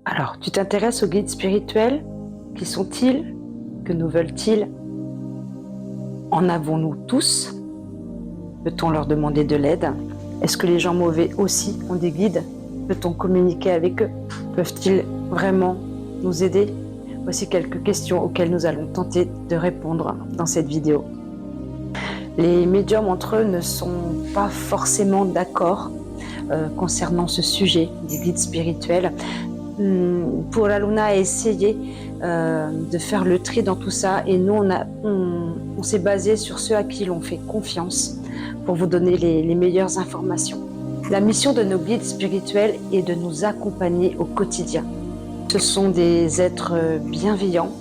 Alors, tu t'intéresses aux guides spirituels? Qui sont-ils? Que nous veulent-ils? En avons-nous tous? Peut-on leur demander de l'aide? Est-ce que les gens mauvais aussi ont des guides? Peut-on communiquer avec eux? Peuvent-ils vraiment nous aider? Voici quelques questions auxquelles nous allons tenter de répondre dans cette vidéo. Les médiums entre eux ne sont pas forcément d'accord concernant ce sujet des guides spirituels. Pura Luna a essayé de faire le tri dans tout ça et nous on s'est basé sur ceux à qui l'on fait confiance pour vous donner les meilleures informations. La mission de nos guides spirituels est de nous accompagner au quotidien. Ce sont des êtres bienveillants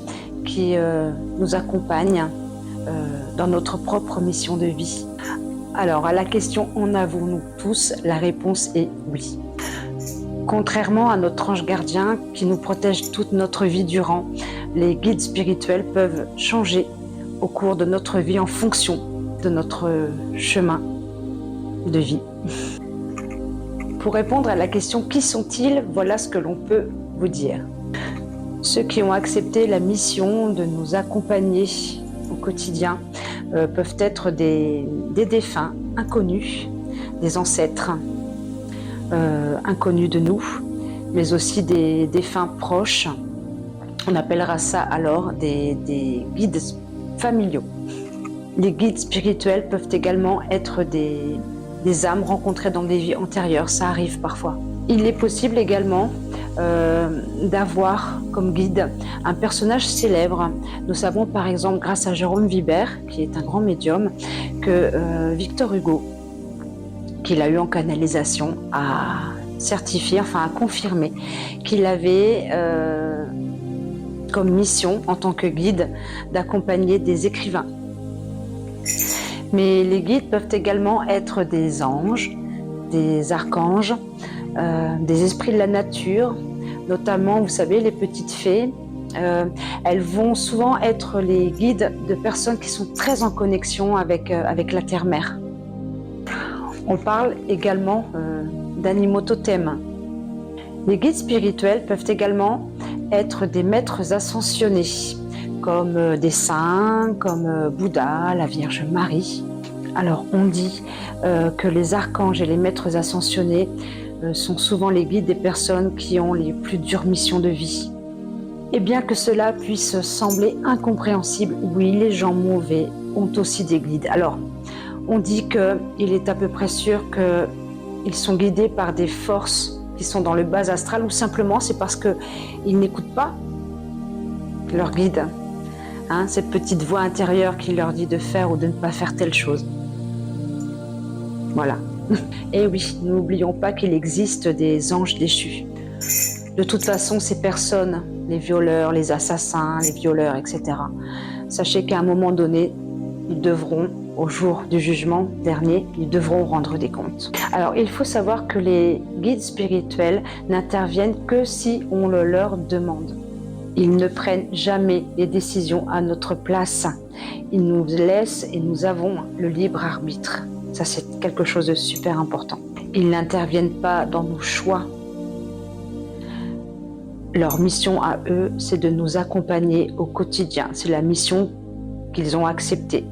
qui nous accompagnent dans notre propre mission de vie. Alors, à la question « En avons-nous tous ?» la réponse est oui. Contrairement à notre ange gardien qui nous protège toute notre vie durant, les guides spirituels peuvent changer au cours de notre vie en fonction de notre chemin de vie. Pour répondre à la question « Qui sont-ils ?» voilà ce que l'on peut vous dire. Ceux qui ont accepté la mission de nous accompagner au quotidien peuvent être des défunts inconnus, des ancêtres inconnus de nous, mais aussi des défunts proches. On appellera ça alors des guides familiaux. Les guides spirituels peuvent également être des âmes rencontrées dans des vies antérieures, ça arrive parfois. Il est possible également d'avoir comme guide un personnage célèbre. Nous savons par exemple, grâce à Jérôme Vibert, qui est un grand médium, que Victor Hugo, qu'il a eu en canalisation, a certifié, enfin a confirmé qu'il avait comme mission en tant que guide d'accompagner des écrivains. Mais les guides peuvent également être des anges, des archanges, des esprits de la nature, notamment, vous savez, les petites fées. Elles vont souvent être les guides de personnes qui sont très en connexion avec la terre-mère. On parle également d'animaux totems. Les guides spirituels peuvent également être des maîtres ascensionnés, comme des saints, comme Bouddha, la Vierge Marie. Alors on dit que les archanges et les maîtres ascensionnés sont souvent les guides des personnes qui ont les plus dures missions de vie. Et bien que cela puisse sembler incompréhensible, oui, les gens mauvais ont aussi des guides. Alors, on dit qu'il est à peu près sûr qu'ils sont guidés par des forces qui sont dans le bas astral, ou simplement c'est parce qu'ils n'écoutent pas leur guide, cette petite voix intérieure qui leur dit de faire ou de ne pas faire telle chose. Voilà. Et oui, n'oublions pas qu'il existe des anges déchus. De toute façon, ces personnes, les violeurs, les assassins, les violeurs, etc., sachez qu'à un moment donné, ils devront, au jour du jugement dernier, ils devront rendre des comptes. Alors, il faut savoir que les guides spirituels n'interviennent que si on le leur demande. Ils ne prennent jamais les décisions à notre place. Ils nous laissent et nous avons le libre arbitre. Ça, c'est quelque chose de super important. Ils n'interviennent pas dans nos choix. Leur mission à eux, c'est de nous accompagner au quotidien. C'est la mission qu'ils ont acceptée.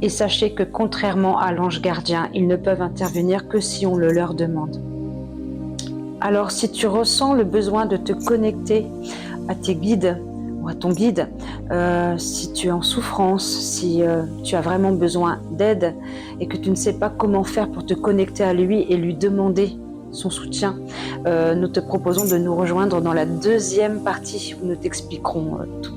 Et sachez que contrairement à l'ange gardien, ils ne peuvent intervenir que si on le leur demande. Alors si tu ressens le besoin de te connecter à tes guides ou à ton guide, si tu es en souffrance, si tu as vraiment besoin d'aide et que tu ne sais pas comment faire pour te connecter à lui et lui demander son soutien, nous te proposons de nous rejoindre dans la deuxième partie où nous t'expliquerons tout.